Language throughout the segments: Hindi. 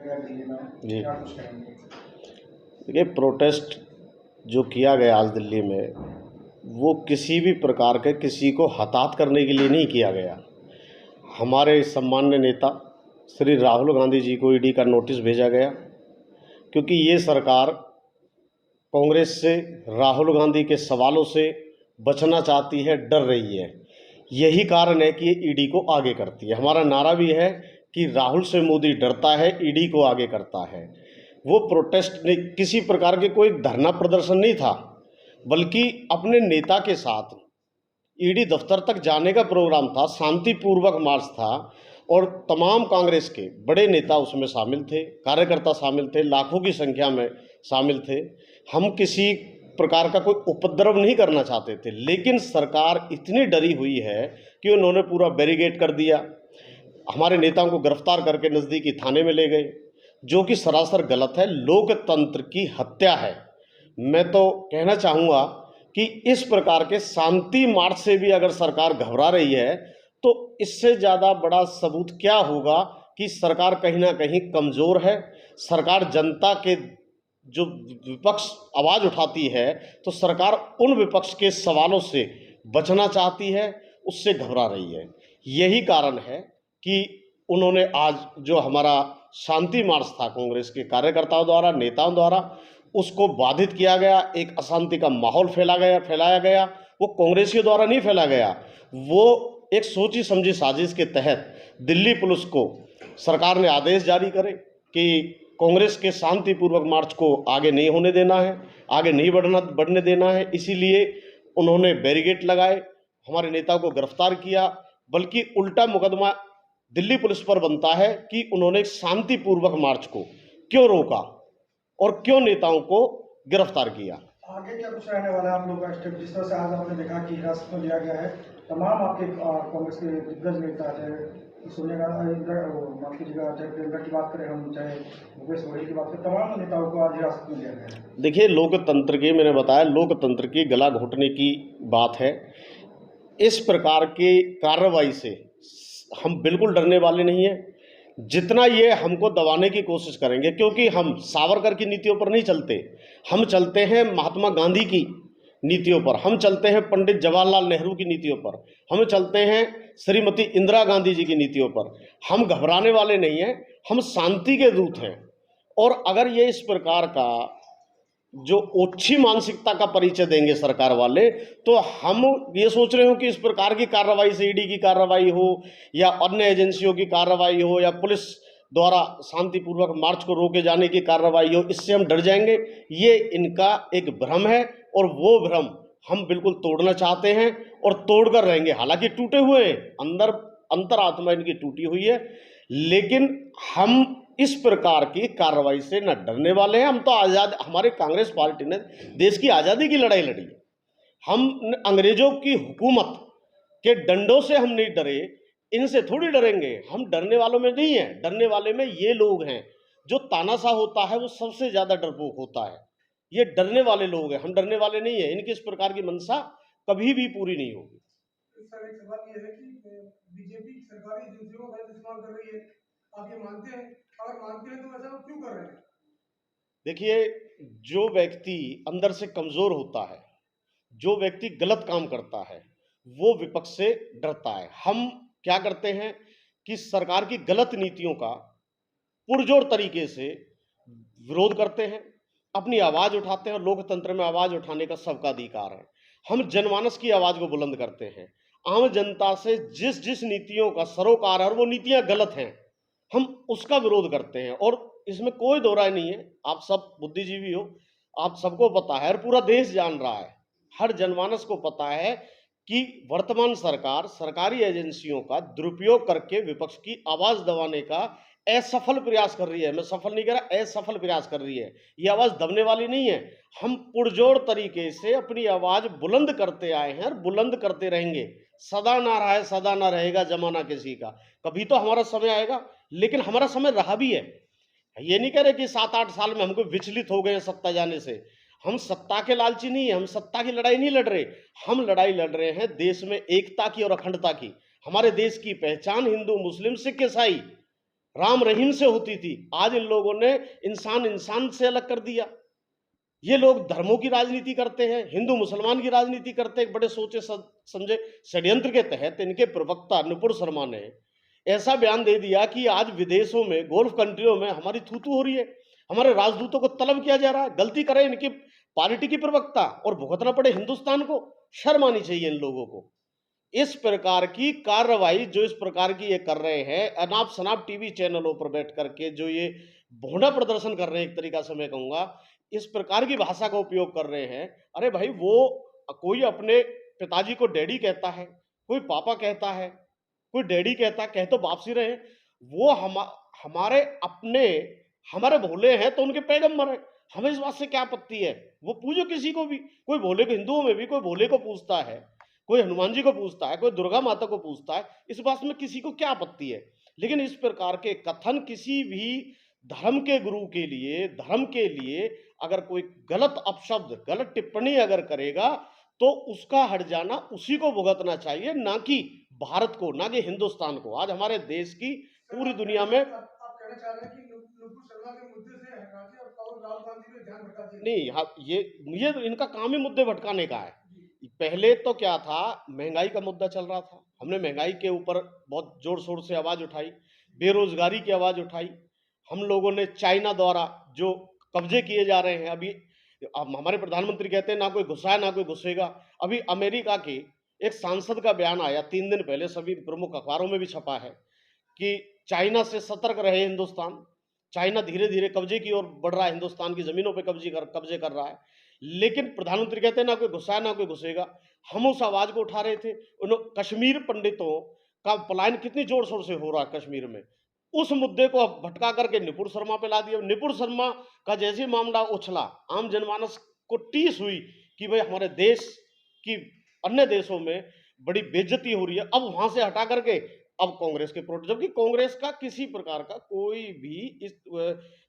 दिल्ली में जी क्या कुछ कहेंगे? देखिए, प्रोटेस्ट जो किया गया आज दिल्ली में, वो किसी भी प्रकार के किसी को हताहत करने के लिए नहीं किया गया। हमारे सम्मान्य नेता श्री राहुल गांधी जी को ईडी का नोटिस भेजा गया, क्योंकि ये सरकार कांग्रेस से, राहुल गांधी के सवालों से बचना चाहती है, डर रही है। यही कारण है कि ये ईडी को आगे करती है। हमारा नारा भी है कि राहुल से मोदी डरता है, ईडी को आगे करता है। वो प्रोटेस्ट नहीं, किसी प्रकार के कोई धरना प्रदर्शन नहीं था, बल्कि अपने नेता के साथ ईडी दफ्तर तक जाने का प्रोग्राम था, शांतिपूर्वक मार्च था, और तमाम कांग्रेस के बड़े नेता उसमें शामिल थे, कार्यकर्ता शामिल थे, लाखों की संख्या में शामिल थे। हम किसी प्रकार का कोई उपद्रव नहीं करना चाहते थे, लेकिन सरकार इतनी डरी हुई है कि उन्होंने पूरा बैरिकेड कर दिया। हमारे नेताओं को गिरफ्तार करके नज़दीकी थाने में ले गए, जो कि सरासर गलत है, लोकतंत्र की हत्या है। मैं तो कहना चाहूँगा कि इस प्रकार के शांति मार्च से भी अगर सरकार घबरा रही है, तो इससे ज़्यादा बड़ा सबूत क्या होगा कि सरकार कहीं ना कहीं कमज़ोर है। सरकार जनता के जो विपक्ष आवाज़ उठाती है, तो सरकार उन विपक्ष के सवालों से बचना चाहती है, उससे घबरा रही है। यही कारण है कि उन्होंने आज जो हमारा शांति मार्च था कांग्रेस के कार्यकर्ताओं द्वारा, नेताओं द्वारा, उसको बाधित किया गया। एक अशांति का माहौल फैलाया गया। वो कांग्रेसियों द्वारा नहीं फैला गया, वो एक सोची समझी साजिश के तहत दिल्ली पुलिस को सरकार ने आदेश जारी करे कि कांग्रेस के शांतिपूर्वक मार्च को आगे नहीं होने देना है, आगे नहीं बढ़ने देना है। इसीलिए उन्होंने बैरिकेड लगाए, हमारे नेता को गिरफ्तार किया, बल्कि उल्टा मुकदमा दिल्ली पुलिस पर बनता है कि उन्होंने शांतिपूर्वक मार्च को क्यों रोका और क्यों नेताओं को गिरफ्तार किया। आगे क्या कुछ रहने वाला है आप लोगों का स्टेप? जिस तरह से आज आपने देखा कि हिरासत में लिया गया है तमाम आपके कांग्रेस के दिग्गज नेता, चाहे सोनिया माफ कीजिएगा, चाहे प्रियंका की बात करें हम, चाहे भूपेश बघेल की बात करें, तमाम नेताओं को आज हिरासत में लिया गया है। देखिए, लोकतंत्र की, मैंने बताया, लोकतंत्र की गला घोटने की बात है। इस प्रकार की कार्रवाई से हम बिल्कुल डरने वाले नहीं हैं। जितना ये हमको दबाने की कोशिश करेंगे, क्योंकि हम सावरकर की नीतियों पर नहीं चलते, हम चलते हैं महात्मा गांधी की नीतियों पर, हम चलते हैं पंडित जवाहरलाल नेहरू की नीतियों पर, हम चलते हैं श्रीमती इंदिरा गांधी जी की नीतियों पर। हम घबराने वाले नहीं हैं, हम शांति के दूत हैं। और अगर ये इस प्रकार का जो ओछी मानसिकता का परिचय देंगे सरकार वाले, तो हम ये सोच रहे हो कि इस प्रकार की कार्रवाई से, ईडी की कार्रवाई हो या अन्य एजेंसियों की कार्रवाई हो या पुलिस द्वारा शांतिपूर्वक मार्च को रोके जाने की कार्रवाई हो, इससे हम डर जाएंगे। ये इनका एक भ्रम है, और वो भ्रम हम बिल्कुल तोड़ना चाहते हैं और तोड़कर रहेंगे। हालांकि टूटे हुए हैं, अंदर अंतरात्मा इनकी टूटी हुई है, लेकिन हम इस प्रकार की कार्रवाई से न डरने वाले हैं। हम तो आज़ाद, हमारे कांग्रेस पार्टी ने देश की आज़ादी की लड़ाई लड़ी। हम अंग्रेजों की हुकूमत के डंडों से हम नहीं डरे, इनसे थोड़ी डरेंगे। हम डरने वालों में नहीं है, डरने वाले में ये लोग हैं। जो तानाशाह होता है वो सबसे ज़्यादा डरपोक होता है। ये डरने वाले लोग हैं, हम डरने वाले नहीं है। इनकी इस प्रकार की मंशा कभी भी पूरी नहीं होगी। सर, एक सवाल ये है कि बीजेपी सरकारी एजेंसियों का इस्तेमाल कर रही है, आप ये मानते हैं? अगर मानते हैं तो ऐसा वो क्यों कर रहे हैं? देखिए, जो व्यक्ति अंदर से कमजोर होता है, जो व्यक्ति गलत काम करता है, वो विपक्ष से डरता है। हम क्या करते हैं कि सरकार की गलत नीतियों का पुरजोर तरीके से विरोध करते हैं, अपनी आवाज उठाते हैं। और लोकतंत्र में आवाज उठाने का सबका अधिकार है। हम जनमानस की आवाज को बुलंद करते हैं, आम जनता से जिस जिस नीतियों का सरोकार है और वो नीतियां गलत हैं, हम उसका विरोध करते हैं। और इसमें कोई दो राय नहीं है, आप सब बुद्धिजीवी हो, आप सबको पता है, और पूरा देश जान रहा है, हर जनमानस को पता है कि वर्तमान सरकार सरकारी एजेंसियों का दुरुपयोग करके विपक्ष की आवाज दबाने का असफल प्रयास कर रही है। मैं सफल नहीं कह रहा, असफल प्रयास कर रही है। ये आवाज दबने वाली नहीं है। हम पुरजोर तरीके से अपनी आवाज बुलंद करते आए हैं और बुलंद करते रहेंगे। सदा ना रहा है, सदा ना रहेगा जमाना किसी का। कभी तो हमारा समय आएगा, लेकिन हमारा समय रहा भी है। ये नहीं कह रहे कि 7-8 साल में हमको विचलित हो गए सत्ता जाने से। हम सत्ता के लालची नहीं है, हम सत्ता की लड़ाई नहीं लड़ रहे। हम लड़ाई लड़ रहे हैं देश में एकता की और अखंडता की। हमारे देश की पहचान हिंदू, मुस्लिम, सिख, ईसाई राम रहीम से होती थी, आज इन लोगों ने इंसान इंसान से अलग कर दिया। ये लोग धर्मों की राजनीति करते हैं, हिंदू मुसलमान की राजनीति करते हैं। बड़े सोचे समझे षड्यंत्र के तहत इनके प्रवक्ता नुपुर शर्मा ने ऐसा बयान दे दिया कि आज विदेशों में, गोल्फ कंट्रियों में हमारी थूथू हो रही है, हमारे राजदूतों को तलब किया जा रहा है। गलती करे इनकी पार्टी की प्रवक्ता और भुगतना पड़े हिंदुस्तान को। शर्म आनी चाहिए इन लोगों को। इस प्रकार की कार्रवाई जो इस प्रकार की ये कर रहे हैं, अनाप शनाप टीवी चैनलों पर बैठ करके जो ये भोंडा प्रदर्शन कर रहे हैं, एक तरीका से मैं कहूंगा, इस प्रकार की भाषा का उपयोग कर रहे हैं। अरे भाई, वो कोई अपने पिताजी को डैडी कहता है, कोई पापा कहता है, कोई डैडी कहता, कह तो बाप सी रहे हैं। वो हमारे अपने, हमारे भोले हैं तो उनके पैगंबर है, हमें इस बात से क्या आपत्ति है। वो पूजो किसी को भी, कोई भोले को, हिंदुओं में भी कोई भोले को पूजता है, कोई हनुमान जी को पूजता है, कोई दुर्गा माता को पूजता है, इस बात में किसी को क्या आपत्ति है। लेकिन इस प्रकार के कथन किसी भी धर्म के गुरु के लिए, धर्म के लिए अगर कोई गलत अपशब्द, गलत टिप्पणी अगर करेगा तो उसका हट जाना उसी को भुगतना चाहिए, ना कि भारत को, ना कि हिंदुस्तान को। आज हमारे देश की पूरी दुनिया में आप कहना चाह रहे हैं कि नुपुर शर्मा के मुद्दे से हटाके और राहुल गांधी पे ध्यान भटका दिया? नहीं, ये तो इनका काम ही मुद्दे भटकाने का है। पहले तो क्या था, महंगाई का मुद्दा चल रहा था, हमने महंगाई के ऊपर बहुत जोर शोर से आवाज उठाई, बेरोजगारी की आवाज उठाई। हम लोगों ने चाइना द्वारा जो कब्जे किए जा रहे हैं, अभी अब हमारे प्रधानमंत्री कहते हैं ना कोई घुसा है ना कोई घुसेगा। अभी अमेरिका के एक सांसद का बयान आया 3 दिन पहले, सभी प्रमुख अखबारों में भी छपा है कि चाइना से सतर्क रहे हिंदुस्तान। चाइना धीरे धीरे कब्जे की ओर बढ़ रहा है, हिंदुस्तान की जमीनों पे कब्जे कर रहा है। लेकिन प्रधानमंत्री कहते हैं ना कोई घुसा है ना कोई घुसेगा। हम उस आवाज को उठा रहे थे। कश्मीर पंडितों का पलायन कितनी जोर शोर से हो रहा है कश्मीर में, उस मुद्दे को अब भटका करके नुपुर शर्मा पे ला दिया। नुपुर शर्मा का जैसे मामला उछला, आम जनमानस को टीस हुई कि भाई हमारे देश की अन्य देशों में बड़ी बेइज्जती हो रही है, अब वहां से हटा करके अब कांग्रेस के प्रोटेस्ट, जबकि कांग्रेस का किसी प्रकार का कोई भी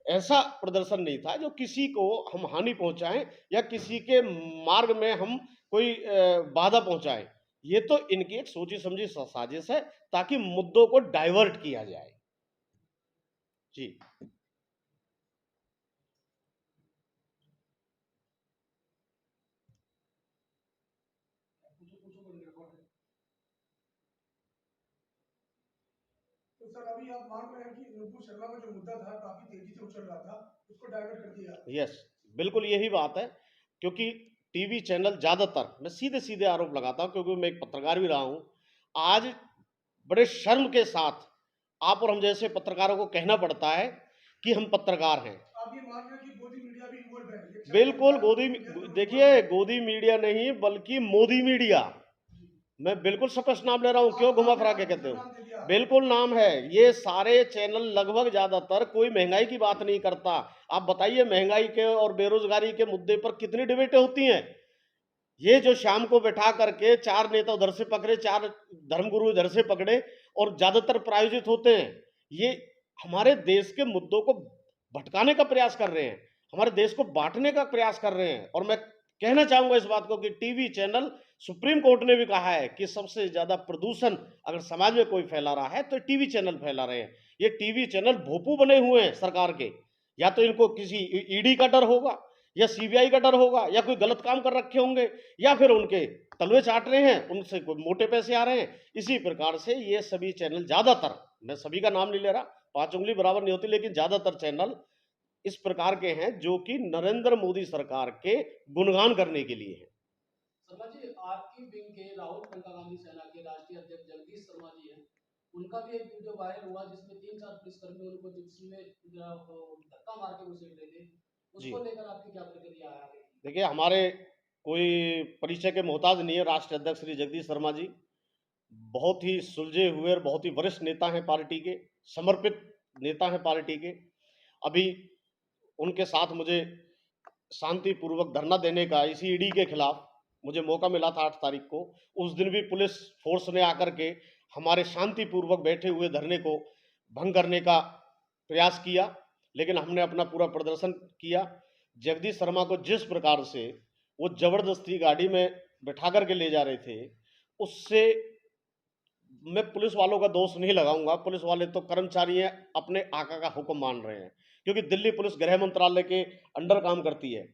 ऐसा प्रदर्शन नहीं था जो किसी को हम हानि पहुंचाएं या किसी के मार्ग में हम कोई बाधा पहुंचाएं। ये तो इनकी एक सोची समझी साजिश है ताकि मुद्दों को डाइवर्ट किया जाए। जी, तो सर, अभी आप मान रहे हैं कि नुपुर शर्मा का जो मुद्दा था काफी तेजी से उछल रहा था, उसको डाइवर्ट कर दिया? यस, बिल्कुल यही बात है। क्योंकि टीवी चैनल ज्यादातर, मैं सीधे सीधे आरोप लगाता हूं क्योंकि मैं एक पत्रकार भी रहा हूं, आज बड़े शर्म के साथ आप और हम जैसे पत्रकारों को कहना पड़ता है कि हम पत्रकार हैं। आप ये मान रहे हैं कि गोदी मीडिया भी इन्वॉल्व है? बिल्कुल देखिए, गोदी मीडिया नहीं बल्कि मोदी मीडिया। मैं बिल्कुल स्पष्ट नाम ले रहा हूं, क्यों घुमा फिरा के कहते हो, बिल्कुल नाम है। ये सारे चैनल लगभग ज्यादातर कोई महंगाई की बात नहीं करता। आप बताइए महंगाई के और बेरोजगारी के मुद्दे पर कितनी डिबेटें होती हैं। ये जो शाम को बैठा करके 4 नेता उधर से पकड़े, 4 धर्मगुरु इधर से पकड़े और ज्यादातर प्रायोजित होते हैं, ये हमारे देश के मुद्दों को भटकाने का प्रयास कर रहे हैं, हमारे देश को बांटने का प्रयास कर रहे हैं। और मैं कहना चाहूंगा इस बात को कि टीवी चैनल, सुप्रीम कोर्ट ने भी कहा है कि सबसे ज्यादा प्रदूषण अगर समाज में कोई फैला रहा है तो टीवी चैनल फैला रहे हैं। ये टीवी चैनल भोपू बने हुए हैं सरकार के, या तो इनको किसी ईडी का डर होगा या सीबीआई का डर होगा या कोई गलत काम कर रखे होंगे या फिर उनके तलवे चाट रहे हैं, उनसे कोई मोटे पैसे आ रहे हैं। इसी प्रकार से ये सभी चैनल ज्यादातर, मैं सभी का नाम नहीं ले रहा, 5 उंगली बराबर नहीं होती, लेकिन ज्यादातर चैनल इस प्रकार के हैं जो कि नरेंद्र मोदी सरकार के गुणगान करने के लिए है। शर्मा जी, आपकी विंग के राहुल प्रियंका गांधी सेना के राष्ट्रीय अध्यक्ष जगदीश शर्मा जी हैं, उनका भी एक वीडियो वायरल हुआ जिसमें 3-4 पुलिसकर्मी उनको जिप्सी में धक्का मार के घुसेड़ रहे थे, उसको लेकर आपकी क्या प्रतिक्रिया आ रही है? देखिए, हमारे कोई परिचय के मोहताज नहीं है राष्ट्रीय अध्यक्ष श्री जगदीश शर्मा जी। बहुत ही सुलझे हुए और बहुत ही वरिष्ठ नेता हैं पार्टी के, समर्पित नेता हैं पार्टी के। अभी उनके साथ मुझे शांतिपूर्वक धरना देने का, इसी ईडी के खिलाफ मुझे मौका मिला था 8 तारीख को। उस दिन भी पुलिस फोर्स ने आकर के हमारे शांतिपूर्वक बैठे हुए धरने को भंग करने का प्रयास किया, लेकिन हमने अपना पूरा प्रदर्शन किया। जगदीश शर्मा को जिस प्रकार से वो जबरदस्ती गाड़ी में बैठा करके ले जा रहे थे, उससे मैं पुलिस वालों का दोष नहीं लगाऊंगा। पुलिस वाले तो कर्मचारी हैं, अपने आका का हुक्म मान रहे हैं, क्योंकि दिल्ली पुलिस गृह मंत्रालय के अंडर काम करती है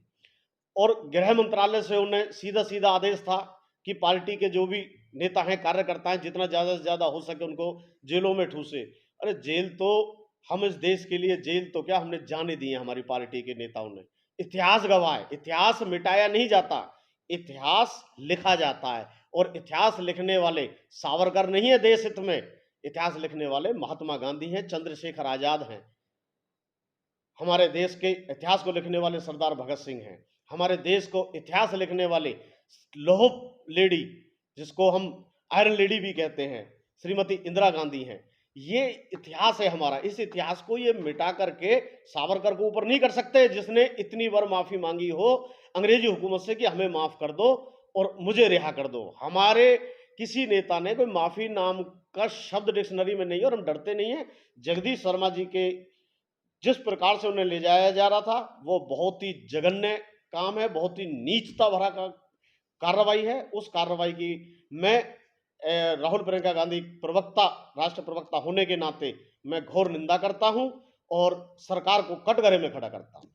और गृह मंत्रालय से उन्हें सीधा सीधा आदेश था कि पार्टी के जो भी नेता हैं, कार्यकर्ता हैं, जितना ज़्यादा से ज़्यादा हो सके उनको जेलों में ठूसे। अरे जेल तो हम इस देश के लिए, जेल तो क्या, हमने जाने दी है हमारी पार्टी के नेताओं ने। इतिहास गवाह है, इतिहास मिटाया नहीं जाता, इतिहास लिखा जाता है। और इतिहास लिखने वाले सावरकर नहीं है देश हित में, इतिहास लिखने वाले महात्मा गांधी हैं, चंद्रशेखर आजाद हैं। हमारे देश के इतिहास को लिखने वाले सरदार भगत सिंह हैं। हमारे देश को इतिहास लिखने वाले लौह लेडी, जिसको हम आयरन लेडी भी कहते हैं, श्रीमती इंदिरा गांधी हैं। ये इतिहास है हमारा। इस इतिहास को ये मिटा करके सावरकर को ऊपर नहीं कर सकते, जिसने इतनी बार माफी मांगी हो अंग्रेजी हुकूमत से कि हमें माफ कर दो और मुझे रिहा कर दो। हमारे किसी नेता ने कोई माफी नाम का शब्द डिक्शनरी में नहीं है और हम डरते नहीं है। जगदीश शर्मा जी के जिस प्रकार से उन्हें ले जाया जा रहा था, वो बहुत ही जघन्य काम है, बहुत ही नीचता भरा कार्रवाई है। उस कार्रवाई की मैं राहुल प्रियंका गांधी प्रवक्ता, राष्ट्र प्रवक्ता होने के नाते मैं घोर निंदा करता हूं और सरकार को कटघरे में खड़ा करता हूं।